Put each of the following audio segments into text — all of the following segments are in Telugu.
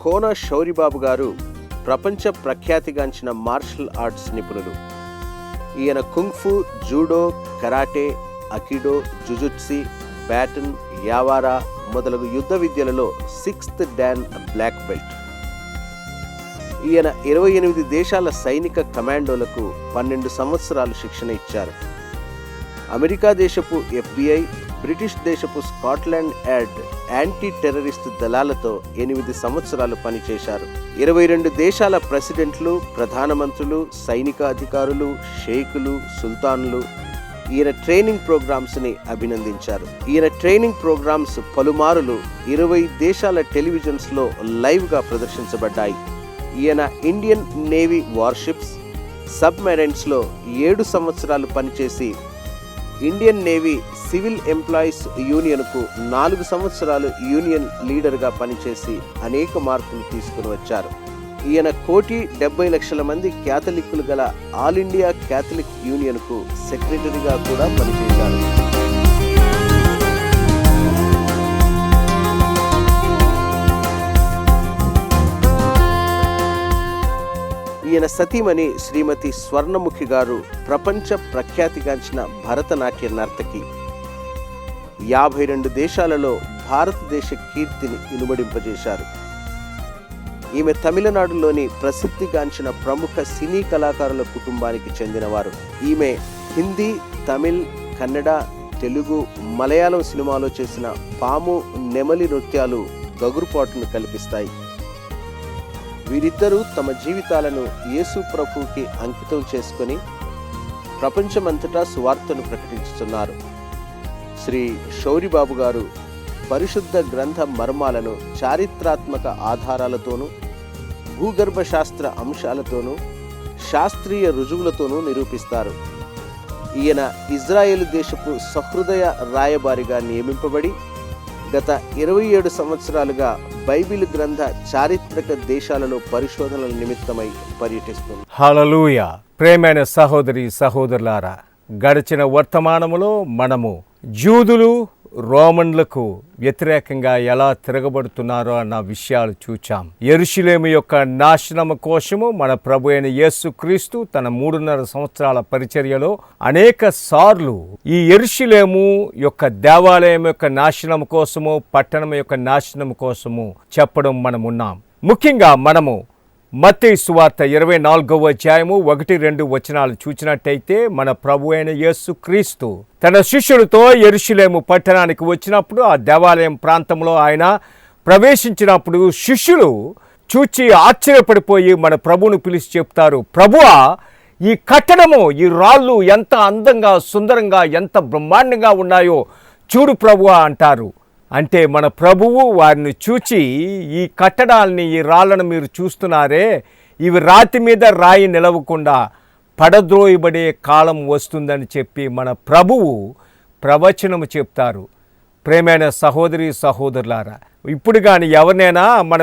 కోన శౌరిబాబు గారు ప్రపంచ ప్రఖ్యాతిగాంచిన మార్షల్ ఆర్ట్స్ నిపుణులు. ఈయన kung fu, judo, karate, aikido, జుజుట్సి, baton, యావారా మొదలగు యుద్ధ విద్యలలో 6th డాన్ బ్లాక్ బెల్ట్. ఈయన 28 దేశాల సైనిక కమాండోలకు 12 సంవత్సరాలు శిక్షణ ఇచ్చారు. అమెరికా దేశపు FBI, బ్రిటిష్ దేశపు స్కాట్లాండ్ యార్డ్ యాంటీ టెర్రరిస్ట్ దళాలతో 8 సంవత్సరాలు పనిచేశారు. 22 దేశాల ప్రెసిడెంట్లు, ప్రధానమంత్రులు, సైనిక అధికారులు, షేకులు, సుల్తాన్లు ఈయన ట్రైనింగ్ ప్రోగ్రామ్స్ని అభినందించారు. ఈయన ట్రైనింగ్ ప్రోగ్రామ్స్ పలుమారులు 20 దేశాల టెలివిజన్స్లో లైవ్గా ప్రదర్శించబడ్డాయి. ఈయన ఇండియన్ నేవీ వార్షిప్స్, సబ్మెరైన్స్లో 7 సంవత్సరాలు పనిచేసి ఇండియన్ నేవీ సివిల్ ఎంప్లాయీస్ యూనియన్కు 4 సంవత్సరాలు యూనియన్ లీడర్గా పనిచేసి అనేక మార్పులు తీసుకుని వచ్చారు. ఈయన 1,70,00,000 మంది క్యాథలిక్కులు గల ఆల్ ఇండియా క్యాథలిక్ యూనియన్కు సెక్రటరీగా కూడా పనిచేశారు. ఈయన సతీమణి శ్రీమతి స్వర్ణముఖి గారు ప్రపంచ ప్రఖ్యాతిగాంచిన భరతనాట్య నర్తకి. 52 దేశాలలో భారతదేశ కీర్తిని ఇనుమడింపజేశారు. ఈమె తమిళనాడులోని ప్రసిద్ధిగాంచిన ప్రముఖ సినీ కళాకారుల కుటుంబానికి చెందినవారు. ఈమె హిందీ, తమిళ్, కన్నడ, తెలుగు, మలయాళం సినిమాలో చేసిన పాము, నెమలి నృత్యాలు గగురుపాటును కల్పిస్తాయి. వీరిద్దరూ తమ జీవితాలను యేసు ప్రభువుకి అంకితం చేసుకొని ప్రపంచమంతటా సువార్తను ప్రకటించుతున్నారు. శ్రీ శౌరిబాబు గారు పరిశుద్ధ గ్రంథ మర్మాలను చారిత్రాత్మక ఆధారాలతోనూ, భూగర్భ శాస్త్ర అంశాలతోనూ, శాస్త్రీయ రుజువులతోనూ నిరూపిస్తారు. ఈయన ఇజ్రాయేలు దేశపు సహృదయ రాయబారిగా నియమింపబడి గత 27 సంవత్సరాలుగా బైబిల్ గ్రంథ చారిత్రక దేశాలలో పరిశోధనల నిమిత్తమై పర్యటిస్తుంది. హల్లెలూయా. ప్రేమైన సహోదరి సహోదరులారా, గడిచిన వర్తమానములో మనము జూదులు రోమన్లకు వ్యతిరేకంగా ఎలా తిరగబడుతున్నారో అన్న విషయాలు చూచాం. యెరూషలేము యొక్క నాశనము కోసము మన ప్రభు అయిన యేసుక్రీస్తు తన 3.5 సంవత్సరాల పరిచర్యలో అనేక సార్లు ఈ యెరూషలేము యొక్క దేవాలయం యొక్క నాశనం కోసము, పట్టణం యొక్క నాశనం కోసము చెప్పడం మనమున్నాం. ముఖ్యంగా మనము మత్తయి సువార్త 24వ అధ్యాయము 1-2 వచనాలు చూచినట్టయితే మన ప్రభు అయిన యేసుక్రీస్తు తన శిష్యులతో యెరూషలేము పట్టణానికి వచ్చినప్పుడు, ఆ దేవాలయం ప్రాంతంలో ఆయన ప్రవేశించినప్పుడు శిష్యులు చూచి ఆశ్చర్యపడిపోయి మన ప్రభువును పిలిచి చెప్తారు, ప్రభువా, ఈ కట్టడము, ఈ రాళ్ళు ఎంత అందంగా, సుందరంగా, ఎంత బ్రహ్మాండంగా ఉన్నాయో చూడు ప్రభువా అంటారు. అంటే మన ప్రభువు వారిని చూచి, ఈ కట్టడాల్ని, ఈ రాళ్లను మీరు చూస్తున్నారే, ఇవి రాతి మీద రాయి నిలవకుండా పడద్రోయబడే కాలం వస్తుందని చెప్పి మన ప్రభువు ప్రవచనము చెప్తారు. ప్రేమైన సహోదరి సహోదరులారా, ఇప్పుడు కానీ ఎవరినైనా మన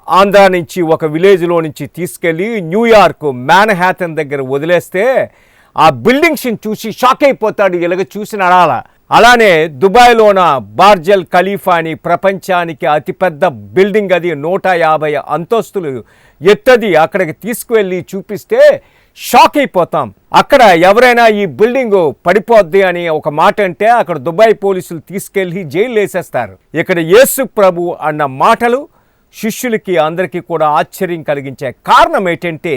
ఆంధ్రా నుంచి ఒక విలేజ్లో నుంచి తీసుకెళ్ళి న్యూయార్క్ మ్యాన్హాటన్ దగ్గర వదిలేస్తే ఆ బిల్డింగ్స్ని చూసి షాక్ అయిపోతాడు. ఇలాగ చూసి నడాల. అలానే దుబాయ్లోన బార్జల్ ఖలీఫా అని ప్రపంచానికి అతిపెద్ద బిల్డింగ్, అది 150 అంతస్తులు ఎత్తది. అక్కడికి తీసుకువెళ్ళి చూపిస్తే షాక్ అయిపోతాం. అక్కడ ఎవరైనా ఈ బిల్డింగ్ పడిపోద్ది అని ఒక మాట అంటే అక్కడ దుబాయ్ పోలీసులు తీసుకెళ్ళి జైలు వేసేస్తారు. ఇక్కడ యేసు ప్రభు అన్న మాటలు శిష్యులకి అందరికీ కూడా ఆశ్చర్యం కలిగించాయి. కారణం ఏంటంటే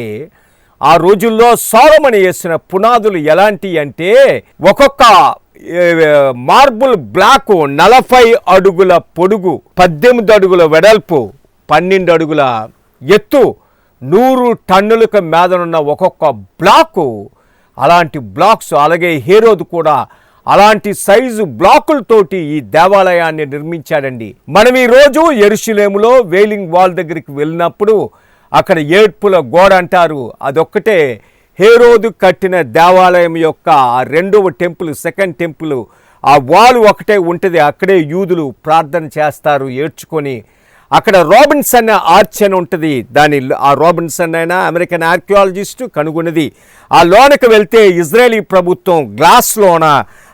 ఆ రోజుల్లో సొలొమోను వేసిన పునాదులు ఎలాంటి అంటే, ఒక్కొక్క మార్బుల్ బ్లాక్ 40 అడుగుల పొడుగు, 18 అడుగుల వెడల్పు, 12 అడుగుల ఎత్తు, 100 టన్నులకు మీదనున్న ఒక్కొక్క బ్లాకు. అలాంటి బ్లాక్స్, అలాగే హేరోదు కూడా అలాంటి సైజు బ్లాకులతోటి ఈ దేవాలయాన్ని నిర్మించాడండి. మనం ఈరోజు యెరూషలేములో వేలింగ్ వాల్ దగ్గరికి వెళ్ళినప్పుడు అక్కడ ఏడ్పుల గోడ అంటారు, అదొక్కటే హేరోదు కట్టిన దేవాలయం యొక్క ఆ 2వ టెంపుల్, సెకండ్ టెంపుల్, ఆ వాల్ ఒకటే ఉంటుంది. అక్కడే యూదులు ప్రార్థన చేస్తారు ఏడ్చుకొని. అక్కడ రాబిన్సన్ ఆర్చ్ అని ఉంటుంది. ఆ రాబిన్సన్ అయినా అమెరికన్ ఆర్కియాలజిస్టు కనుగొన్నది. ఆ లోనకి వెళ్తే ఇజ్రాయేలీ ప్రభుత్వం గ్లాస్లోన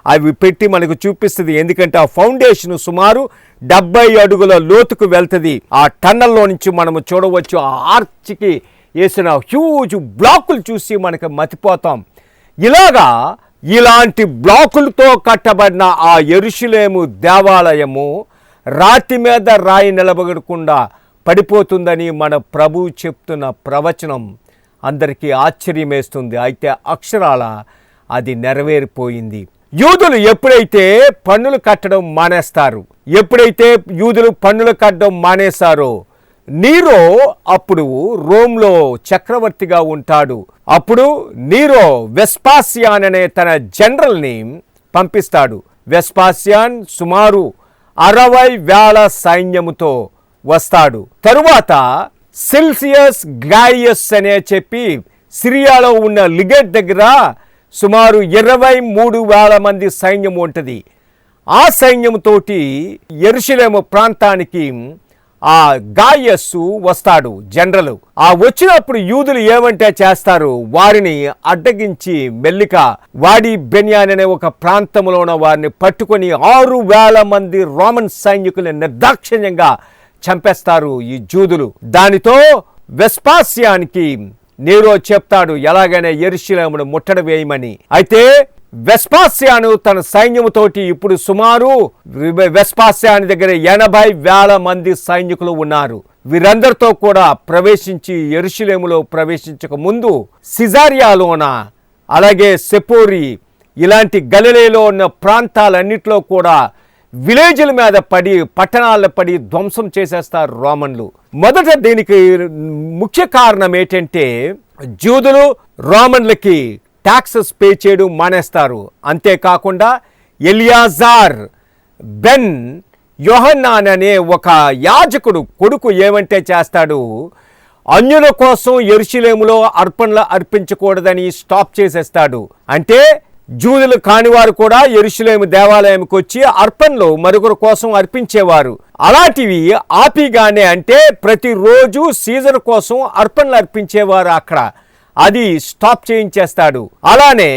అవి పెట్టి మనకు చూపిస్తుంది. ఎందుకంటే ఆ ఫౌండేషన్ సుమారు 70 అడుగుల లోతుకు వెళ్తుంది. ఆ టన్నల్లో నుంచి మనము చూడవచ్చు. ఆ ఆర్చ్కి వేసిన హ్యూజ్ బ్లాకులు చూసి మనకు మతిపోతాం. ఇలాంటి బ్లాకులతో కట్టబడిన ఆ యెరూషలేము దేవాలయము రాతి మీద రాయి నిలబడకుండా పడిపోతుందని మన ప్రభువు చెప్తున్న ప్రవచనం అందరికీ ఆశ్చర్యమేస్తుంది. అయితే అక్షరాల అది నెరవేరిపోయింది. యూదులు ఎప్పుడైతే పన్నులు కట్టడం మానేశారో నీరో అప్పుడు రోమ్లో చక్రవర్తిగా ఉంటాడు. అప్పుడు నీరో వెస్పాసియాన్ అనే తన జనరల్ని పంపిస్తాడు. వెస్పాసియాన్ సుమారు 60,000 సైన్యముతో వస్తాడు. తరువాత సెల్సియస్ గ్లాయియస్ అనే చెప్పి సిరియాలో ఉన్న లిగెట్ దగ్గర సుమారు 23,000 మంది సైన్యం ఉంటుంది. ఆ సైన్యంతోటి యెరూషలేము ప్రాంతానికి ఆ గాయస్సు వస్తాడు జనరల్. ఆ వచ్చినప్పుడు యూదులు ఏమంటే చేస్తారు, వారిని అడ్డగించి మెల్లిక వాడి బెన్యాన్ అనే ఒక ప్రాంతంలోన వారిని పట్టుకొని 6,000 మంది రోమన్ సైనికులను నిర్దాక్షిణ్యంగా చంపేస్తారు ఈ జూదులు. దానితో వెస్పాసియానికి నీరో చెప్తాడు ఎలాగైనా యెరూషలేమును ముట్టడి వేయమని. అయితే వెస్పాసియాను తన సైన్యముతోటి ఇప్పుడు సుమారు వెస్పాసియాని దగ్గర 80,000 మంది సైనికులు ఉన్నారు. వీరందరితో కూడా ప్రవేశించి యెరూషలేములో ప్రవేశించక ముందు సిజారియాలోన అలాగే సెపోరి ఇలాంటి గలిలయలో ఉన్న ప్రాంతాలన్నింటిలో కూడా విలేజ్ల మీద పడి పట్టణాల్లో పడి ధ్వంసం చేసేస్తారు రోమన్లు. మొదట దీనికి ముఖ్య కారణం ఏంటంటే జూదులు రోమన్లకి ట్యాక్సెస్ పే చేయడం మానేస్తారు. అంతేకాకుండా ఎలియాజార్ బెన్ యోహన్నాన్ అనే ఒక యాజకుడు కొడుకు ఏమంటే చేస్తాడు, అన్యుల కోసం యెరూషలేములో అర్పణలు అర్పించకూడదని స్టాప్ చేసేస్తాడు. అంటే జూదులు కానివారు కూడా యెరూషలేము దేవాలయంకి వచ్చి అర్పణలు మరొకరి కోసం అర్పించేవారు. అలాంటివి ఆపిగానే అంటే ప్రతిరోజు సీజర్ కోసం అర్పణలు అర్పించేవారు అక్కడ, అది స్టాప్ చేయించేస్తాడు. అలానే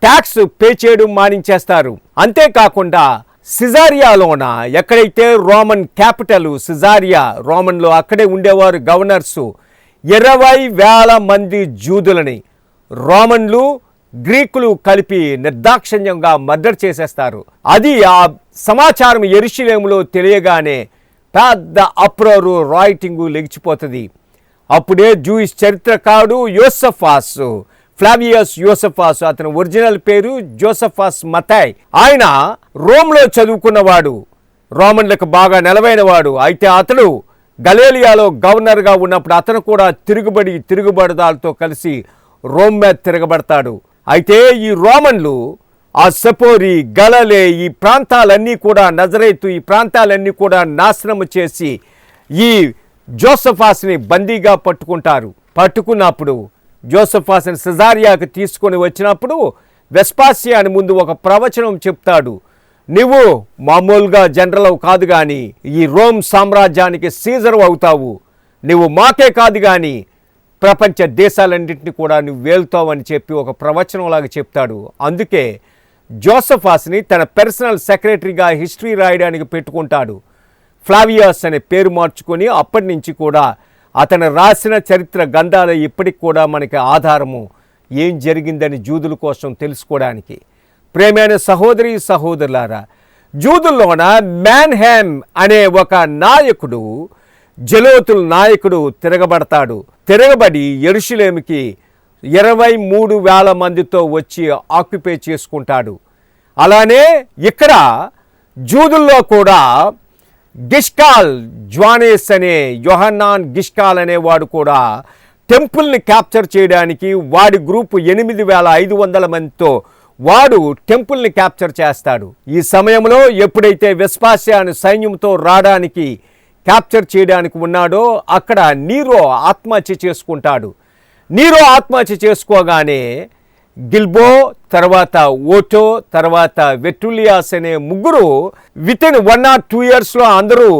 ట్యాక్స్ పే చేయడం మానించేస్తారు. అంతేకాకుండా సిజారియాలోన ఎక్కడైతే రోమన్ క్యాపిటల్ సిజారియా రోమన్లో అక్కడే ఉండేవారు గవర్నర్సు 20,000 మంది జూదులని రోమన్లు గ్రీకులు కలిపి నిర్దాక్షిణ్యంగా మర్డర్ చేసేస్తారు. అది ఆ సమాచారం యెరూషలేములో తెలియగానే పెద్ద అప్రోరు రాయిటింగు లెగిచిపోతుంది. అప్పుడే జూయిష్ చరిత్రకారుడు యోసెఫాస్, ఫ్లావియస్ యోసెఫాస్, అతని ఒరిజినల్ పేరు జోసెఫస్ మతాయ్, ఆయన రోమ్లో చదువుకున్నవాడు, రోమన్లకు బాగా నిలవైనవాడు. అయితే అతడు గలిలయలో గవర్నర్గా ఉన్నప్పుడు అతను కూడా తిరుగుబడిదాలతో కలిసి రోమ్ మీద తిరగబడతాడు. అయితే ఈ రోమన్లు ఆ సెపోరి గలలే ఈ ప్రాంతాలన్నీ కూడా నజరేతు ఈ ప్రాంతాలన్నీ కూడా నాశనము చేసి ఈ జోసెఫాస్ని బందీగా పట్టుకున్నప్పుడు జోసెఫాస్ని సిజారియాకి తీసుకొని వచ్చినప్పుడు వెస్పాసియాని ముందు ఒక ప్రవచనం చెప్తాడు. నువ్వు మామూలుగా జనరల్ కాదు కానీ ఈ రోమ్ సామ్రాజ్యానికి సీజర్ అవుతావు, నువ్వు మాకే కాదు కానీ ప్రపంచ దేశాలన్నింటినీ కూడా నువ్వు వేలుతావని చెప్పి ఒక ప్రవచనంలాగా చెప్తాడు. అందుకే జోసెఫాస్ని తన పర్సనల్ సెక్రటరీగా హిస్టరీ రాయడానికి పెట్టుకుంటాడు. ఫ్లావియస్ అనే పేరు మార్చుకొని అప్పటి నుంచి కూడా అతను రాసిన చరిత్ర గ్రంథాలు ఇప్పటికి కూడా మనకి ఆధారము ఏం జరిగిందని జూదుల కోసం తెలుసుకోవడానికి. ప్రేమైన సహోదరి సహోదరులారా, జూదుల్లోన మ్యాన్హెమ్ అనే ఒక నాయకుడు, జలోతుల నాయకుడు తిరగబడి యెరూషలేముకి 23,000 మందితో వచ్చి ఆక్యుపై చేసుకుంటాడు. అలానే ఇక్కడ జూదుల్లో కూడా గిష్కాల్ జ్వానేస్ అనే యోహన్నాన్ గిష్కాల్ అనేవాడు కూడా టెంపుల్ని క్యాప్చర్ చేయడానికి వాడి గ్రూపు 8,500 మందితో వాడు టెంపుల్ని క్యాప్చర్ చేస్తాడు. ఈ సమయంలో ఎప్పుడైతే వెస్పాసియాను సైన్యంతో రావడానికి క్యాప్చర్ చేయడానికి ఉన్నాడో అక్కడ నీరో ఆత్మహత్య చేసుకుంటాడు. నీరో ఆత్మహత్య చేసుకోగానే గిల్బో, తర్వాత ఓటో, తర్వాత వెట్టులియాస్ అనే ముగ్గురు విత్ ఇన్ 1 or 2 yearsలో అందరూ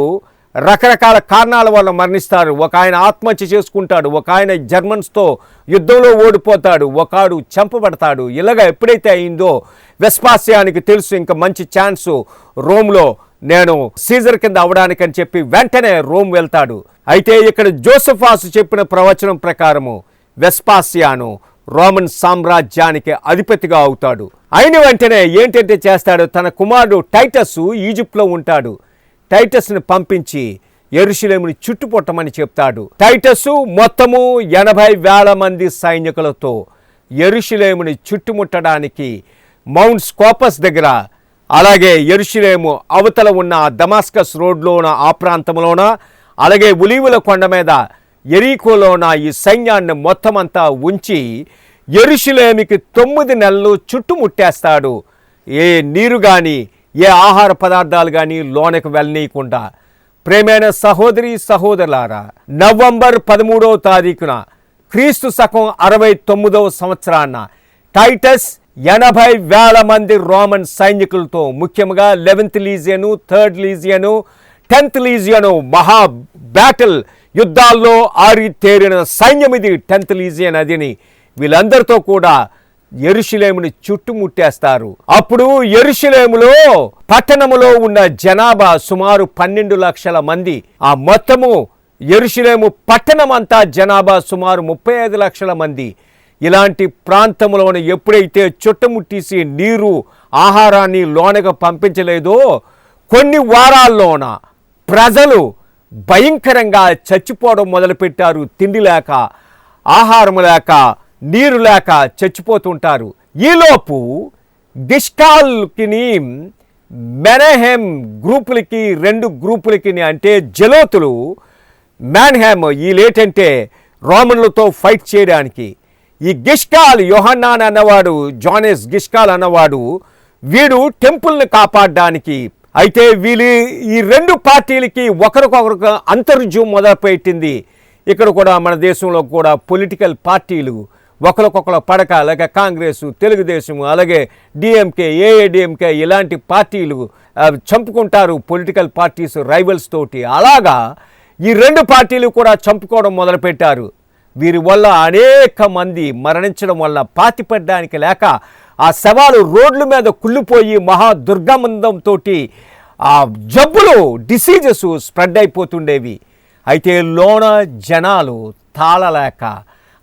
రకరకాల కారణాల వల్ల మరణిస్తారు. ఒక ఆయన ఆత్మహత్య చేసుకుంటాడు, ఒక ఆయన జర్మన్స్తో యుద్ధంలో ఓడిపోతాడు, ఒకడు చంపబడతాడు. ఇలాగా ఎప్పుడైతే అయిందో వెస్పాసియానికి తెలుసు ఇంకా మంచి ఛాన్సు రోమ్లో నేను సీజర్ కింద అవడానికని చెప్పి వెంటనే రోమ్ వెళ్తాడు. అయితే ఇక్కడ జోసెఫాసు చెప్పిన ప్రవచనం ప్రకారము వెస్పాసియాను రోమన్ సామ్రాజ్యానికి అధిపతిగా అవుతాడు. అయిన వెంటనే ఏంటంటే చేస్తాడు, తన కుమారుడు టైటస్ ఈజిప్ట్లో ఉంటాడు. టైటస్ని పంపించి యెరూషలేముని చుట్టుముట్టమని చెప్తాడు. టైటస్ మొత్తము 80,000 మంది సైనికులతో యెరూషలేముని చుట్టుముట్టడానికి మౌంట్ స్కోపస్ దగ్గర, అలాగే యెరూషలేము అవతల ఉన్న దమాస్కస్ రోడ్లోన ఆ ప్రాంతంలోన, అలాగే ఒలీవల కొండ మీద యెరికోలోన ఈ సైన్యాన్ని మొత్తం అంతా ఉంచి యెరూషలేముకి 9 నెలలు చుట్టుముట్టేస్తాడు. ఏ నీరు కానీ ఏ ఆహార పదార్థాలు కానీ లోనికి వెళ్ళనీయకుండా. ప్రేమైన సహోదరి సహోదరులారా, నవంబర్ 13వ తారీఖున క్రీస్తు శకం 69వ సంవత్సరాన టైటస్ 80,000 మంది రోమన్ సైనికులతో, ముఖ్యంగా 11th లీజియను, 3rd లీజియను, 10th లీజియను మహా బ్యాటిల్ యుద్ధాల్లో ఆరితేరిన సైన్యం ఇది 10th లీజియన్ అదిని. వీళ్ళందరితో కూడా యెరూషలేముని చుట్టుముట్టేస్తారు. అప్పుడు యెరూషలేములో పట్టణములో ఉన్న జనాభా సుమారు 12 లక్షల మంది. ఆ మొత్తము యెరూషలేము పట్టణం అంతా జనాభా సుమారు 35 లక్షల మంది. ఇలాంటి ప్రాంతంలోనే ఎప్పుడైతే చుట్టుముట్టేసి నీరు ఆహారాన్ని లోనగా పంపించలేదో కొన్ని వారాల్లోన ప్రజలు భయంకరంగా చచ్చిపోవడం మొదలుపెట్టారు. తిండి లేక, ఆహారం లేక, నీరు లేక చచ్చిపోతుంటారు. ఈలోపు గిష్కాల్కి మెనహెమ్ గ్రూపులకి 2 గ్రూపులకి అంటే జలోతులు మ్యాన్హెమ్ వీళ్ళేంటంటే రోమన్లతో ఫైట్ చేయడానికి ఈ గిష్కాల్ యోహన్నాన్ అన్నవాడు, జానెస్ గిష్కాల్ అన్నవాడు వీడు టెంపుల్ని కాపాడడానికి. అయితే వీళ్ళు ఈ 2 పార్టీలకి ఒకరికొకరికి అంతర్జం మొదలుపెట్టింది. ఇక్కడ కూడా మన దేశంలో కూడా పొలిటికల్ పార్టీలు ఒకరికొకరు పడక, అలాగే కాంగ్రెస్, తెలుగుదేశం, అలాగే డిఎంకే, ఏఐడిఎంకే ఇలాంటి పార్టీలు చంపుకుంటారు పొలిటికల్ పార్టీస్ రైవల్స్ తోటి. అలాగా ఈ 2 పార్టీలు కూడా చంపుకోవడం మొదలుపెట్టారు. వీరి వల్ల అనేక మంది మరణించడం వల్ల పాతిపెట్టడానికి లేక ఆ శవాలు రోడ్ల మీద కుళ్ళిపోయి మహా దుర్గంధంతో ఆ జబ్బులు, డిసీజెస్ స్ప్రెడ్ అయిపోతుండేవి. అయితే లోన జనాలు తాళలేక,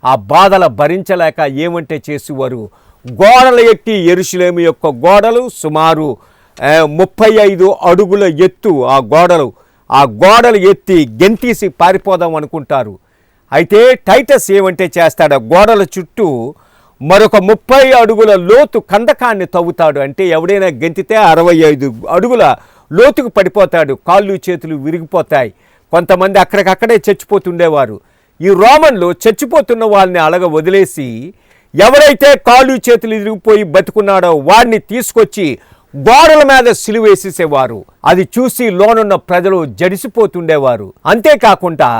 ఆ బాధలు భరించలేక ఏమంటే చేసేవారు, గోడలు ఎక్కి యెరూషలేము యొక్క గోడలు సుమారు 35 అడుగుల ఎత్తు ఆ గోడలు ఎత్తి గెంతీసి పారిపోదాం అనుకుంటారు. అయితే టైటస్ ఏమంటే చేస్తాడు, గోడల చుట్టూ మరొక 30 అడుగుల లోతు కందకాన్ని తవ్వుతాడు. అంటే ఎవడైనా గెంతితే 65 అడుగుల లోతుకు పడిపోతాడు, కాళ్ళు చేతులు విరిగిపోతాయి. కొంతమంది అక్కడికక్కడే చచ్చిపోతుండేవారు. ఈ రోమన్లు చచ్చిపోతున్న వాళ్ళని అలాగ వదిలేసి ఎవరైతే కాళ్ళు చేతులు విరిగిపోయి బతుకున్నాడో వాడిని తీసుకొచ్చి గోడల మీద సిలువేసేసేవారు. అది చూసి లోనున్న ప్రజలు జడిసిపోతుండేవారు. అంతేకాకుండా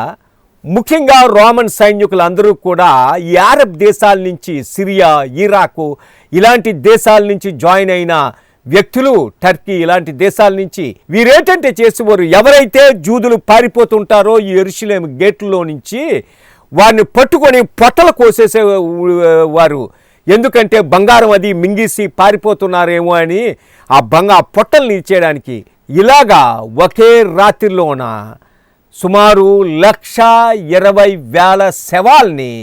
ముఖ్యంగా రోమన్ సైనికులందరూ కూడా ఈ అరబ్ దేశాల నుంచి, సిరియా, ఇరాకు ఇలాంటి దేశాల నుంచి జాయిన్ అయిన వ్యక్తులు, టర్కీ ఇలాంటి దేశాల నుంచి వీరేంటంటే చేసేవారు, ఎవరైతే జూదులు పారిపోతుంటారో ఈ యెరూషలేము గేట్లలో నుంచి వారిని పట్టుకొని పొట్టలు కోసేసేవారు. ఎందుకంటే బంగారం అది మింగేసి పారిపోతున్నారేమో అని ఆ పొట్టల్ని ఇచ్చేయడానికి. ఇలాగా ఒకే రాత్రిలోన సుమారు 1,20,000 శవాల్ని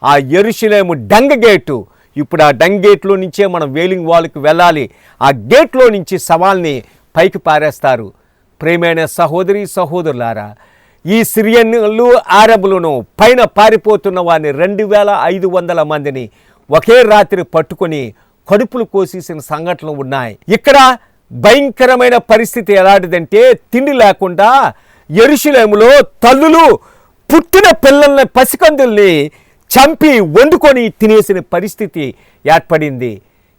ఆ యెరూషలేము డంగ గేటు, ఇప్పుడు ఆ డంగ గేట్లో నుంచే మనం వేలింగ్ వాల్కి వెళ్ళాలి, ఆ గేట్లో నుంచి శవాల్ని పైకి పారేస్తారు. ప్రేమైన సహోదరి సహోదరులారా, ఈ సిరియన్లు, అరబులను పైన పారిపోతున్న వారిని 2,500 మందిని ఒకే రాత్రి పట్టుకొని కడుపులు కోసేసిన సంఘటనలు ఉన్నాయి. ఇక్కడ భయంకరమైన పరిస్థితి ఎలాంటిదంటే తిండి లేకుండా యెరూషలేములో తల్లులు పుట్టిన పిల్లల్ని, పసికందుల్ని చంపి వండుకొని తినేసిన పరిస్థితి ఏర్పడింది.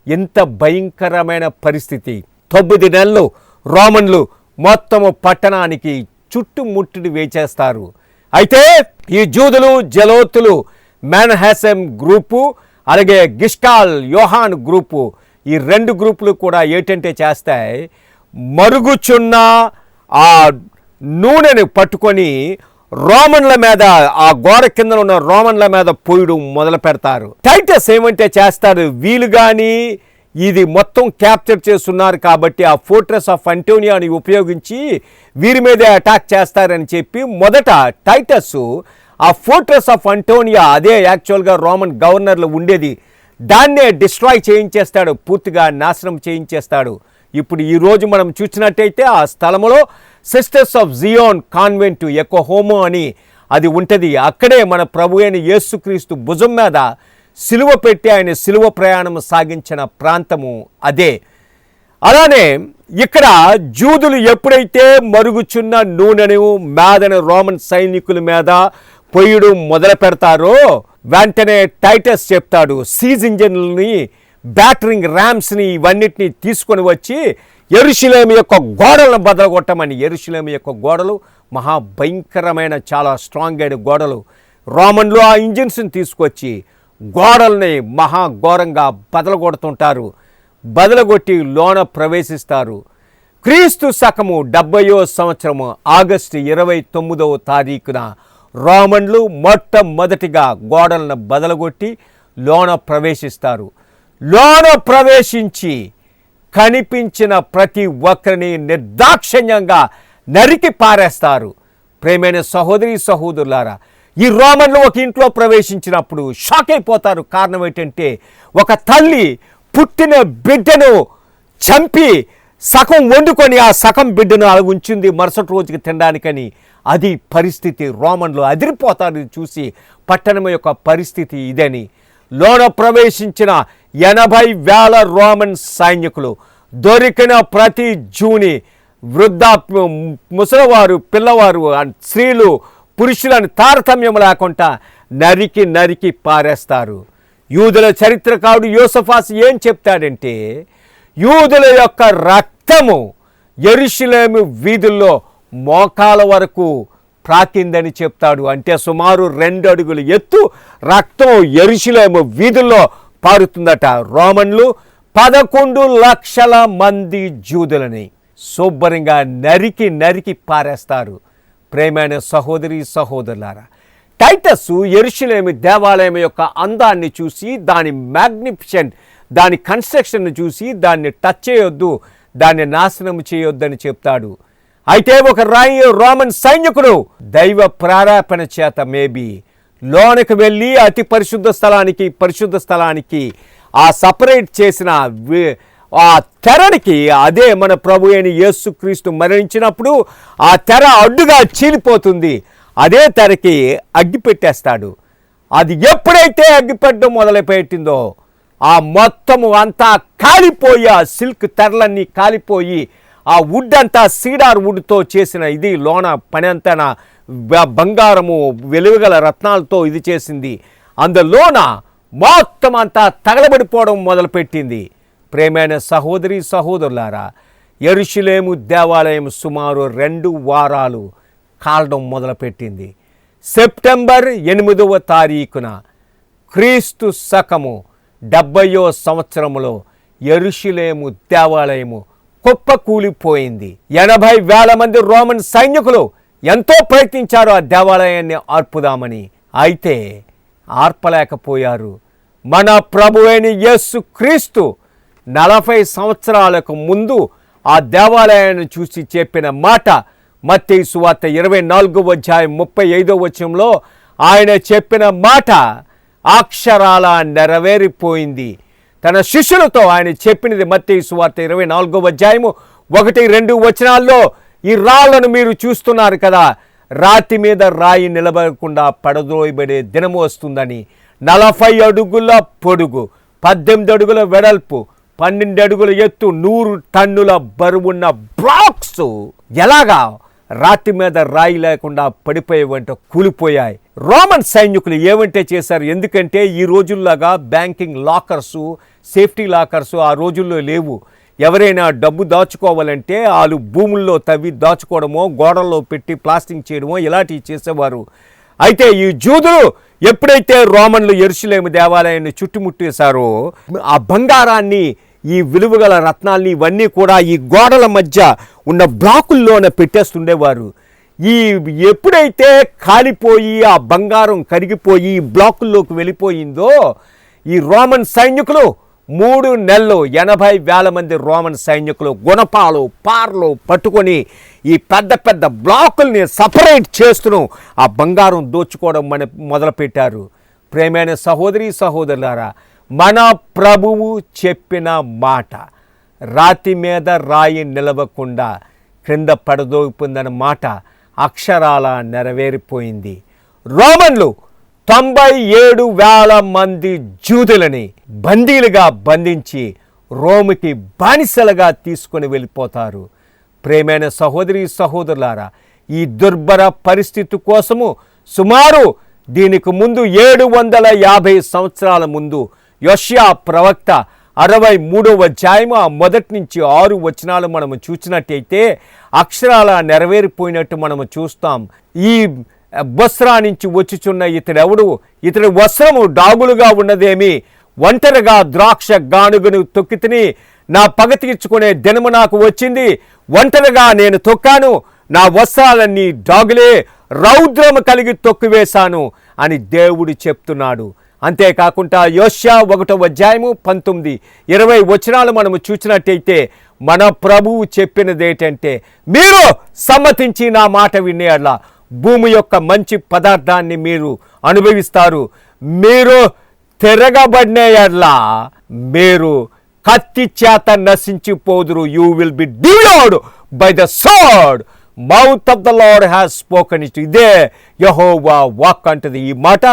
ఎంత భయంకరమైన పరిస్థితి! 9 నెలలు రోమన్లు మొత్తము పట్టణానికి చుట్టుముట్టుడు వేచేస్తారు. అయితే ఈ జూదులు, జలోతులు, మెనహెమ్ గ్రూపు, అలాగే గిష్కాల్ యోహాన్ గ్రూపు, ఈ 2 గ్రూపులు కూడా ఏంటంటే చేస్తాయి, మరుగుచున్న ఆ నూనెని పట్టుకొని రోమన్ల మీద, ఆ గోడ కింద ఉన్న రోమన్ల మీద పోయడం మొదలు పెడతారు. టైటస్ ఏమంటే చేస్తాడు, వీలు కానీ ఇది మొత్తం క్యాప్చర్ చేస్తున్నారు కాబట్టి ఆ ఫోర్ట్రెస్ ఆఫ్ అంటోనియాని ఉపయోగించి వీరి మీదే అటాక్ చేస్తారని చెప్పి మొదట టైటస్ ఆ ఫోర్ట్రెస్ ఆఫ్ అంటోనియా, అదే యాక్చువల్గా రోమన్ గవర్నర్లు ఉండేది, దాన్నే డిస్ట్రాయ్ చేయించేస్తాడు, పూర్తిగా నాశనం చేయించేస్తాడు. ఇప్పుడు ఈరోజు మనం చూసినట్టయితే ఆ స్థలంలో సిస్టర్స్ ఆఫ్ జియోన్ కాన్వెంట్ ఎకోహోమో అని అది ఉంటుంది. అక్కడే మన ప్రభు అయిన యేసుక్రీస్తు భుజం మీద సిలువ పెట్టి ఆయన సిలువ ప్రయాణం సాగించిన ప్రాంతము అదే. అలానే ఇక్కడ జూదులు ఎప్పుడైతే మరుగుచున్న నూనెను మేదన రోమన్ సైనికుల మీద పొయ్యడం మొదలు పెడతారో వెంటనే టైటస్ చెప్తాడు, సీజ్ ఇంజన్లని, బ్యాటరింగ్ ర్యామ్స్ని, ఇవన్నిటిని తీసుకొని వచ్చి యెరూషలేము యొక్క గోడలను బదలగొట్టమని. యెరూషలేము యొక్క గోడలు మహాభయంకరమైన చాలా స్ట్రాంగ్ అయిన గోడలు. రోమన్లు ఆ ఇంజిన్స్ని తీసుకొచ్చి గోడల్ని మహాఘోరంగా బదలగొడుతుంటారు. బదలగొట్టి లోన ప్రవేశిస్తారు. క్రీస్తు శకము 70వ సంవత్సరము ఆగస్టు 29వ తారీఖున రోమన్లు మొట్టమొదటిగా గోడలను బదలగొట్టి లోన ప్రవేశిస్తారు. లోన ప్రవేశించి కనిపించిన ప్రతి ఒక్కరిని నిర్దాక్షిణ్యంగా నరికి పారేస్తారు. ప్రేమైన సహోదరి సహోదరులారా, ఈ రోమన్లు ఒక ఇంట్లో ప్రవేశించినప్పుడు షాక్ అయిపోతారు. కారణం ఏంటంటే ఒక తల్లి పుట్టిన బిడ్డను చంపి సగం వండుకొని ఆ సగం బిడ్డను అలా ఉంచింది మరుసటి రోజుకి తినడానికని. అది పరిస్థితి. రోమన్లు అదిరిపోతారు చూసి, పట్టణం యొక్క పరిస్థితి ఇదని. లోన ప్రవేశించిన 80,000 రోమన్ సైనికులు దొరికిన ప్రతి జూని, వృద్ధ, ముసలివారు, పిల్లవారు, స్త్రీలు, పురుషులను తారతమ్యం లేకుండా నరికి నరికి పారేస్తారు. యూదుల చరిత్రకారుడు యోసఫాస్ ఏం చెప్తాడంటే, యూదుల యొక్క రక్తము యెరూషలేము వీధుల్లో మోకాల వరకు ప్రాకిందని చెప్తాడు. అంటే సుమారు 2 అడుగుల ఎత్తు రక్తం యెరూషలేము వీధుల్లో పారుతుందట. రోమన్లు 11 లక్షల మంది జూదులని శుభ్రంగా నరికి నరికి పారేస్తారు. ప్రేమైన సహోదరి సహోదరులారా, టైటస్ యెరూషలేము దేవాలయం యొక్క అందాన్ని చూసి, దాని మ్యాగ్నిఫిసెంట్, దాని కన్స్ట్రక్షన్ను చూసి దాన్ని టచ్ చేయొద్దు, దాన్ని నాశనం చేయొద్దని చెప్తాడు. అయితే ఒక రోమన్ సైనికుడు దైవ ప్రేరేపణ చేత మేబీ లోనికి వెళ్ళి అతి పరిశుద్ధ స్థలానికి ఆ సపరేట్ చేసిన ఆ తెరనికి, అదే మన ప్రభు అయిన యేసుక్రీస్తు మరణించినప్పుడు ఆ తెర అడ్డుగా చీలిపోతుంది. అదే తెరకి అగ్గి పెట్టేస్తాడు. అది ఎప్పుడైతే అగ్గిపెట్టడం మొదలుపెట్టిందో ఆ మొత్తము అంతా కాలిపోయి, ఆ సిల్క్ తెరలన్నీ కాలిపోయి, ఆ వుడ్ అంతా సీడార్ వుడ్తో చేసిన ఇది, లోన పని అంతా బంగారము వెలుగుగల రత్నాలతో ఇది చేసింది. అందులోన మొత్తం అంతా తగలబడిపోవడం మొదలుపెట్టింది. ప్రేమైన సహోదరి సహోదరులారా, యెరూషలేము దేవాలయం సుమారు 2 వారాలు కాలడం మొదలుపెట్టింది. సెప్టెంబర్ 8వ తారీఖున క్రీస్తు శకము 70వ సంవత్సరంలో యెరూషలేము దేవాలయము కుప్పకూలిపోయింది. 80,000 మంది రోమన్ సైనికులు ఎంతో ప్రయత్నించారు ఆ దేవాలయాన్ని ఆర్పుదామని. అయితే ఆర్పలేకపోయారు. మన ప్రభువైన యేసుక్రీస్తు 40 సంవత్సరాలకు ముందు ఆ దేవాలయాన్ని చూసి చెప్పిన మాట మత్తయి సువార్త 24వ అధ్యాయం 35వ వచనంలో ఆయన చెప్పిన మాట అక్షరాల నెరవేరిపోయింది. తన శిష్యులతో ఆయన చెప్పినది మత్తయి సువార్త 24వ అధ్యాయము 1-2 వచనాల్లో, ఈ రాళ్లను మీరు చూస్తున్నారు కదా, రాతి మీద రాయి నిలబడకుండా పడద్రోయబడే దినము వస్తుందని. 40 అడుగుల పొడుగు, 18 అడుగుల వెడల్పు, 12 అడుగుల ఎత్తు, 100 టన్నుల బరువున్న బ్లాక్స్ ఎలాగా రాతి మీద రాయి లేకుండా పడిపోయేవంట కూలిపోయాయి. రోమన్ సైనికులు ఏమంటే చేశారు. ఎందుకంటే ఈ రోజుల్లాగా బ్యాంకింగ్ లాకర్సు, సేఫ్టీ లాకర్సు ఆ రోజుల్లో లేవు. ఎవరైనా డబ్బు దాచుకోవాలంటే వాళ్ళు భూముల్లో తవ్వి దాచుకోవడమో, గోడల్లో పెట్టి ప్లాస్టింగ్ చేయడమో ఇలాంటివి చేసేవారు. అయితే ఈ జూదులు ఎప్పుడైతే రోమన్లు యెరూషలేము దేవాలయాన్ని చుట్టుముట్టేశారో, ఆ బంగారాన్ని, ఈ విలువగల రత్నాల్ని, ఇవన్నీ కూడా ఈ గోడల మధ్య ఉన్న బ్లాకుల్లోనే పెట్టేస్తుండేవారు. ఈ ఎప్పుడైతే కాలిపోయి ఆ బంగారం కరిగిపోయి బ్లాకుల్లోకి వెళ్ళిపోయిందో ఈ రోమన్ సైనికులు 3 నెలలు 80,000 మంది రోమన్ సైనికులు గుణపాలు పార్లు పట్టుకొని ఈ పెద్ద పెద్ద బ్లాకుల్ని సపరేట్ చేస్తూ ఆ బంగారం దోచుకోవడం మొదలుపెట్టారు. ప్రేమైన సహోదరి సహోదరులారా, మన ప్రభువు చెప్పిన మాట రాతి మీద రాయి నిలవకుండా క్రింద పడదోగిపోయిందన్న మాట అక్షరాల నెరవేరిపోయింది. రోమన్లు 97,000 మంది జూదులని బందీలుగా బంధించి రోముకి బానిసలుగా తీసుకొని వెళ్ళిపోతారు. ప్రేమైన సహోదరి సహోదరులారా, ఈ దుర్భర పరిస్థితి కోసము సుమారు దీనికి ముందు 750 సంవత్సరాల ముందు యోషియా ప్రవక్త 63వ అధ్యాయము మొదటి నుంచి 6 వచనాలు మనము చూసినట్టయితే అక్షరాల నెరవేరిపోయినట్టు మనము చూస్తాం. ఈ బొస్రా నుంచి వచ్చుచున్న ఇతడెవడు? ఇతడి వస్త్రము డాగులుగా ఉన్నదేమి? ఒంటరిగా ద్రాక్ష గానుగను తొక్కితిని, నా పగ తీర్చుకునే దినము నాకు వచ్చింది. ఒంటరిగా నేను తొక్కాను, నా వస్త్రాలన్నీ డాగులే, రౌద్రము కలిగి తొక్కివేశాను అని దేవుడు చెప్తున్నాడు. అంతేకాకుండా యోషియా 1వ అధ్యాయము 19, 20 వచనాలు మనము చూసినట్టయితే మన ప్రభువు చెప్పినది ఏంటంటే, మీరు సమ్మతించి నా మాట వినేలా భూమి యొక్క మంచి పదార్థాన్ని మీరు అనుభవిస్తారు. మీరు తిరగబడిన ఎడ్లా మీరు కత్తి చేత నశించిపోదురు. You will be devoured by the sword, mouth of the Lord has spoken it. ఇదే యెహోవా వాక్ అంటది. ఈ మాట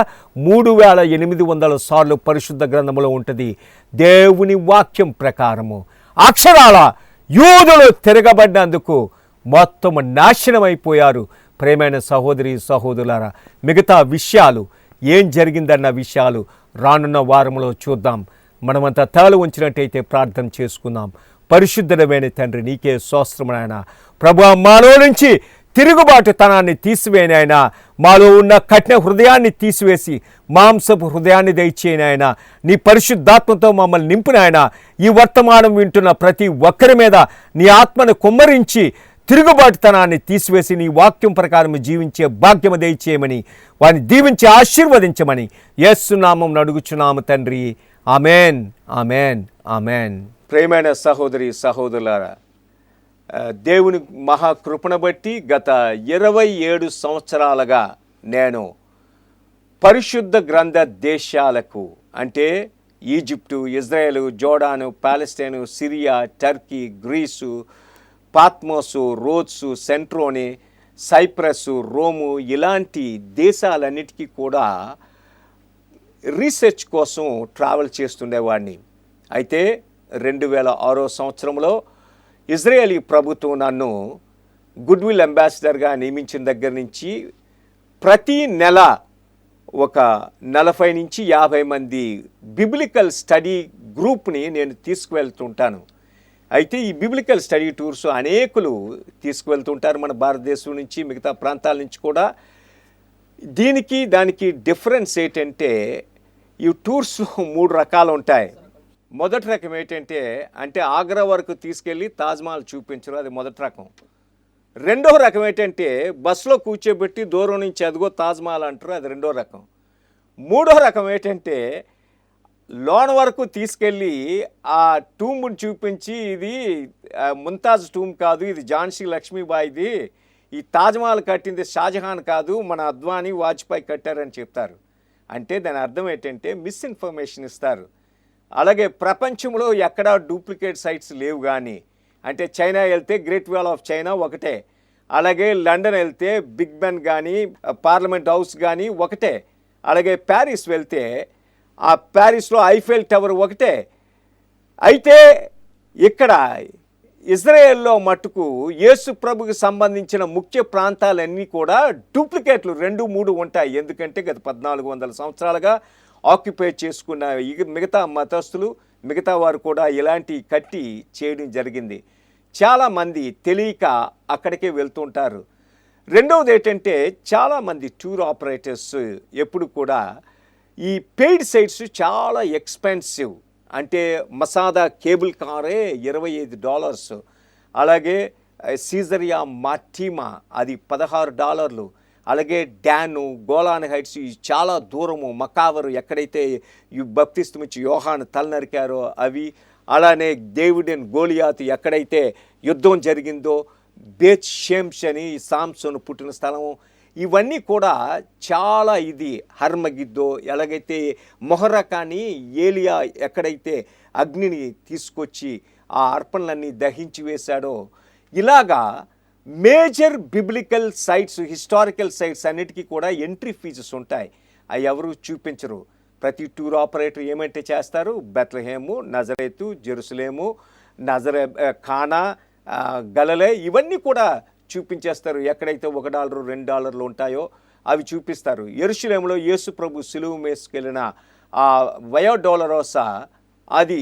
3800 సార్లు పరిశుద్ధ గ్రంథంలో ఉంటుంది. దేవుని వాక్యం ప్రకారము అక్షరాల యూదులు తిరగబడినందుకు మొత్తం నాశనమైపోయారు. ప్రేమైన సహోదరి సహోదరులారా, మిగతా విషయాలు ఏం జరిగిందన్న విషయాలు రానున్న వారంలో చూద్దాం. మనమంతా తల ఉంచినట్టయితే ప్రార్థన చేసుకుందాం. పరిశుద్ధమైన తండ్రి, నీకే స్తోత్రం నాయన. ప్రభువా, మాలో నుంచి తిరుగుబాటుతనాన్ని తీసివేయని ఆయన, మాలో ఉన్న కఠిన హృదయాన్ని తీసివేసి మాంసపు హృదయాన్ని దయచేయని ఆయన, నీ పరిశుద్ధాత్మతో మమ్మల్ని నింపిన ఆయన, ఈ వర్తమానం వింటున్న ప్రతి ఒక్కరి మీద నీ ఆత్మను కుమ్మరించి తిరుగుబాటుతనాన్ని తీసివేసి నీ వాక్యం ప్రకారం జీవించే భాగ్యము దయచేయమని, వారిని దీవించి ఆశీర్వదించమని యేసు నామం అడుగుచున్నాము తండ్రి. Amen, amen, amen. ప్రియమైన సహోదరి సహోదరులారా, దేవుని మహాకృపను బట్టి గత 27 సంవత్సరాలుగా నేను పరిశుద్ధ గ్రంథ దేశాలకు, అంటే Egypt, Israel, Jordan, Palestine, Syria, Turkey, Greece, Patmos, Rhodes, సెంట్రోని, సైప్రస్, రోము, ఇలాంటి దేశాలన్నిటికీ కూడా రీసెర్చ్ కోసం ట్రావెల్ చేస్తుండేవాడిని. అయితే 2006 సంవత్సరంలో ఇజ్రాయేలీ ప్రభుత్వం నన్ను గుడ్విల్ అంబాసిడర్గా నియమించిన దగ్గర నుంచి ప్రతి నెల ఒక 40 నుంచి 50 మంది బిబ్లికల్ స్టడీ గ్రూప్ని నేను తీసుకువెళ్తుంటాను. అయితే ఈ బిబ్లికల్ స్టడీ టూర్స్ అనేకులు తీసుకువెళ్తుంటారు మన భారతదేశం నుంచి, మిగతా ప్రాంతాల నుంచి కూడా. దానికి డిఫరెన్స్ ఏంటంటే, ఈ టూర్స్ 3 రకాలు ఉంటాయి. మొదటి రకం ఏంటంటే, అంటే ఆగ్రా వరకు తీసుకెళ్ళి తాజ్మహల్ చూపించరు, అది మొదటి రకం. రెండో రకం ఏంటంటే, బస్సులో కూర్చోబెట్టి దూరం నుంచి అదిగో తాజ్మహల్ అంటారు, అది రెండో రకం. మూడో రకం ఏంటంటే, లోన్ వరకు తీసుకెళ్ళి ఆ టూంని చూపించి, ఇది ముంతాజ్ టూమ్ కాదు, ఇది ఝాన్సీ లక్ష్మీబాయిది, ఈ తాజ్మహల్ కట్టింది షాజహాన్ కాదు, మన అద్వానీ వాజ్పేయి కట్టారని చెప్తారు. అంటే దాని అర్థం ఏంటంటే మిస్ఇన్ఫర్మేషన్ ఇస్తారు. అలాగే ప్రపంచంలో ఎక్కడా డూప్లికేట్ సైట్స్ లేవు. కానీ అంటే చైనా వెళ్తే గ్రేట్ వాల్ ఆఫ్ చైనా ఒకటే, అలాగే లండన్ వెళ్తే బిగ్ బెన్ కానీ పార్లమెంట్ హౌస్ కానీ ఒకటే, అలాగే ప్యారిస్ వెళ్తే ఆ ప్యారిస్లో ఐఫెల్ టవర్ ఒకటే. అయితే ఇక్కడ ఇజ్రాయెల్లో మట్టుకు యేసు ప్రభుకి సంబంధించిన ముఖ్య ప్రాంతాలన్నీ కూడా డూప్లికేట్లు 2-3 ఉంటాయి. ఎందుకంటే గత 1400 సంవత్సరాలుగా ఆక్యుపై చేసుకున్న మిగతా మతస్థులు, మిగతా వారు కూడా ఇలాంటి కట్టి చేయడం జరిగింది. చాలామంది తెలియక అక్కడికే వెళ్తుంటారు. రెండవది ఏంటంటే, చాలామంది టూర్ ఆపరేటర్స్ ఎప్పుడు కూడా ఈ పెయిడ్ సైట్స్ చాలా ఎక్స్పెన్సివ్. అంటే మసాదా కేబుల్ కారే $25, అలాగే సీజరియా మార్టిమా అది $16. అలాగే డాను, గోలాన్ హైట్స్ ఇవి చాలా దూరము. మకావరు ఎక్కడైతే బప్తిస్మమిచ్చి యోహాను తల నరికారో అవి, అలానే డేవిడ్ అండ్ గోలియాతు ఎక్కడైతే యుద్ధం జరిగిందో, బేత్ షెమ్ష్ అని సాంసోను పుట్టిన స్థలము, ఇవన్నీ కూడా చాలా ఇది హర్మగిద్దో, ఎలాగైతే మొహరకాని ఏలియా ఎక్కడైతే అగ్నిని తీసుకొచ్చి ఆ అర్పణలన్నీ దహించి వేశాడో, ఇలాగా major biblical sites, historical sites అన్నిటికీ కూడా ఎంట్రీ ఫీజెస్ ఉంటాయి. అవి ఎవరు చూపించరు. ప్రతి టూర్ ఆపరేటర్ ఏమంటే చేస్తారు, బెత్లెహేము, నజరేతు, జెరూసలేము, కానా, గలలే ఇవన్నీ కూడా చూపించేస్తారు. ఎక్కడైతే $1, $2 ఉంటాయో అవి చూపిస్తారు. యెరూషలేములో యేసు ప్రభు సిలువ మేసుకెళ్ళిన ఆ వయో డోలరోసా అది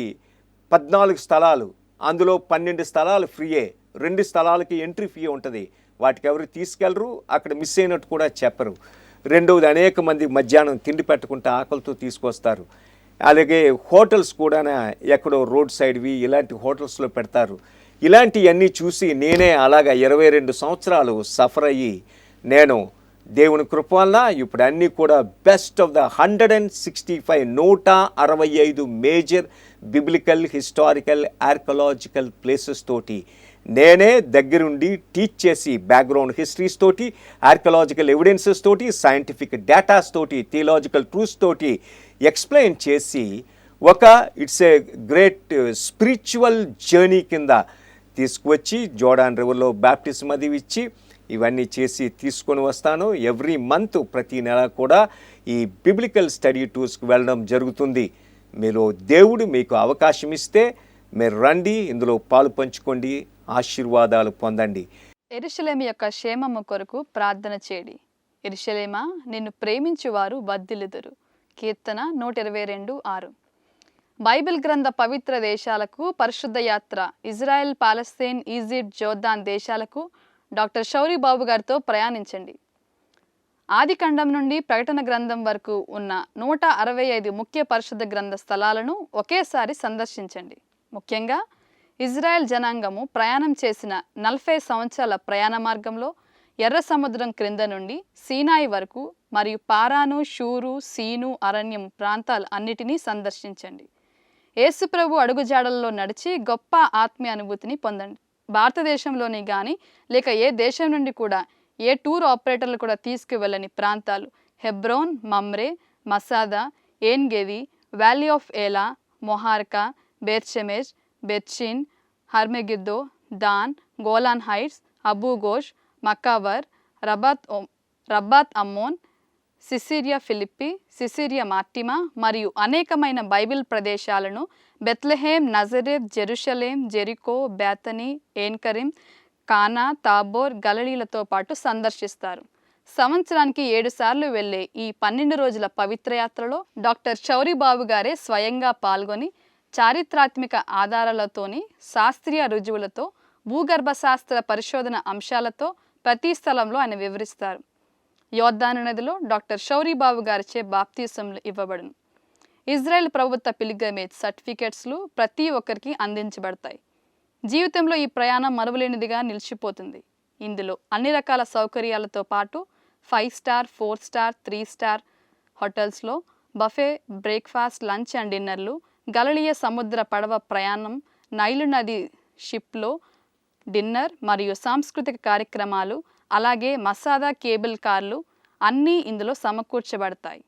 14 స్థలాలు, అందులో 12 స్థలాలు ఫ్రీయే, 2 స్థలాలకి ఎంట్రీ ఫీ ఉంటుంది. వాటికి ఎవరు తీసుకెళ్ళరు, అక్కడ మిస్ అయినట్టు కూడా చెప్పరు. రెండవది, అనేక మంది మధ్యాహ్నం తిండి పెట్టకుండా ఆకలితో తీసుకొస్తారు. అలాగే హోటల్స్ కూడా ఎక్కడో రోడ్ సైడ్వి ఇలాంటి హోటల్స్లో పెడతారు. ఇలాంటివన్నీ చూసి నేనే అలాగా 22 సంవత్సరాలు సఫర్ అయ్యి, నేను దేవుని కృప వల్ల ఇప్పుడు అన్నీ కూడా best of the 165 major biblical, historical, archaeological places తోటి నేనే దగ్గరుండి టీచ్ చేసి, బ్యాక్గ్రౌండ్ హిస్టరీస్ తోటి, ఆర్కియలాజికల్ ఎవిడెన్సెస్ తోటి, సైంటిఫిక్ డేటాస్ తోటి, థియలాజికల్ ట్రూత్స్ తోటి ఎక్స్ప్లెయిన్ చేసి it's a great spiritual journey కింద తీసుకువచ్చి జోర్డాన్ రివర్లో బాప్టిజం అది ఇచ్చి ఇవన్నీ చేసి తీసుకొని వస్తాను. ఎవ్రీ మంత్ ప్రతి నెల కూడా ఈ బిబ్లికల్ స్టడీ టూర్స్కి వెళ్ళడం జరుగుతుంది. మీరు దేవుడు మీకు అవకాశం ఇస్తే మీరు రండి, ఇందులో పాలు పంచుకోండి, ఆశీర్వాదాలు పొందండి. యెరూషలేము యొక్క క్షేమము కొరకు ప్రార్థన చేడి. యెరూషలేమా, నిన్ను ప్రేమించువారు వర్ధిల్లుదురు. కీర్తన 122:6. బైబిల్ గ్రంథ పవిత్ర దేశాలకు పరిశుద్ధ యాత్ర. ఇజ్రాయెల్, పాలస్తీన్, ఈజిప్ట్, జోర్దాన్ దేశాలకు డాక్టర్ శౌరి బాబు గారితో ప్రయాణించండి. ఆది ఖండం నుండి ప్రకటన గ్రంథం వరకు ఉన్న 165 ముఖ్య పరిశుద్ధ గ్రంథ స్థలాలను ఒకేసారి సందర్శించండి. ముఖ్యంగా ఇజ్రాయెల్ జనాంగము ప్రయాణం చేసిన 40 సంవత్సరాల ప్రయాణ మార్గంలో ఎర్ర సముద్రం క్రింద నుండి సీనాయి వరకు మరియు పారాను, షూరు, సీను, అరణ్యం ప్రాంతాలు అన్నిటినీ సందర్శించండి. యేసుప్రభు అడుగుజాడల్లో నడిచి గొప్ప ఆత్మీయ అనుభూతిని పొందండి. భారతదేశంలోని కానీ లేక ఏ దేశం నుండి కూడా ఏ టూర్ ఆపరేటర్లు కూడా తీసుకువెళ్ళని ప్రాంతాలు Hebron, Mamre, Masada, Ein Gedi, valley of Elah, Muhraka, Beit Shemesh, Beit Shean, Har Megiddo, Dan, Golan Heights, Abu Gosh, Mukawir, Rabbath Ammon, Caesarea Philippi, Caesarea Maritima మరియు అనేకమైన బైబిల్ ప్రదేశాలను Bethlehem, Nazareth, Jerusalem, Jericho, Bethany, Ein Karem, Cana, Tabor, గలిలీలతో పాటు సందర్శిస్తారు. సంవత్సరానికి 7 సార్లు వెళ్ళే ఈ 12 రోజుల పవిత్ర యాత్రలో డాక్టర్ శౌరి బాబు గారే స్వయంగా పాల్గొని చారిత్రాత్మక ఆధారాలతోని, శాస్త్రీయ రుజువులతో, భూగర్భ శాస్త్ర పరిశోధన అంశాలతో ప్రతి స్థలంలో ఆయన వివరిస్తారు. యోర్దాను నదిలో డాక్టర్ శౌరి బాబు గారిచే బాప్తిసంలు ఇవ్వబడును. ఇజ్రాయెల్ ప్రభుత్వ పిల్గ్రిమేజ్ సర్టిఫికెట్స్లు ప్రతి ఒక్కరికి అందించబడతాయి. జీవితంలో ఈ ప్రయాణం మరువలేనిదిగా నిలిచిపోతుంది. ఇందులో అన్ని రకాల సౌకర్యాలతో పాటు 5 స్టార్, 4 స్టార్, 3 స్టార్ హోటల్స్లో బఫే, బ్రేక్ఫాస్ట్, లంచ్ అండ్ డిన్నర్లు, గలిలయ సముద్ర పడవ ప్రయాణం, నైలు నది షిప్లో డిన్నర్ మరియు సాంస్కృతిక కార్యక్రమాలు, అలాగే మసాదా కేబుల్ కార్లు అన్నీ ఇందులో సమకూర్చబడతాయి.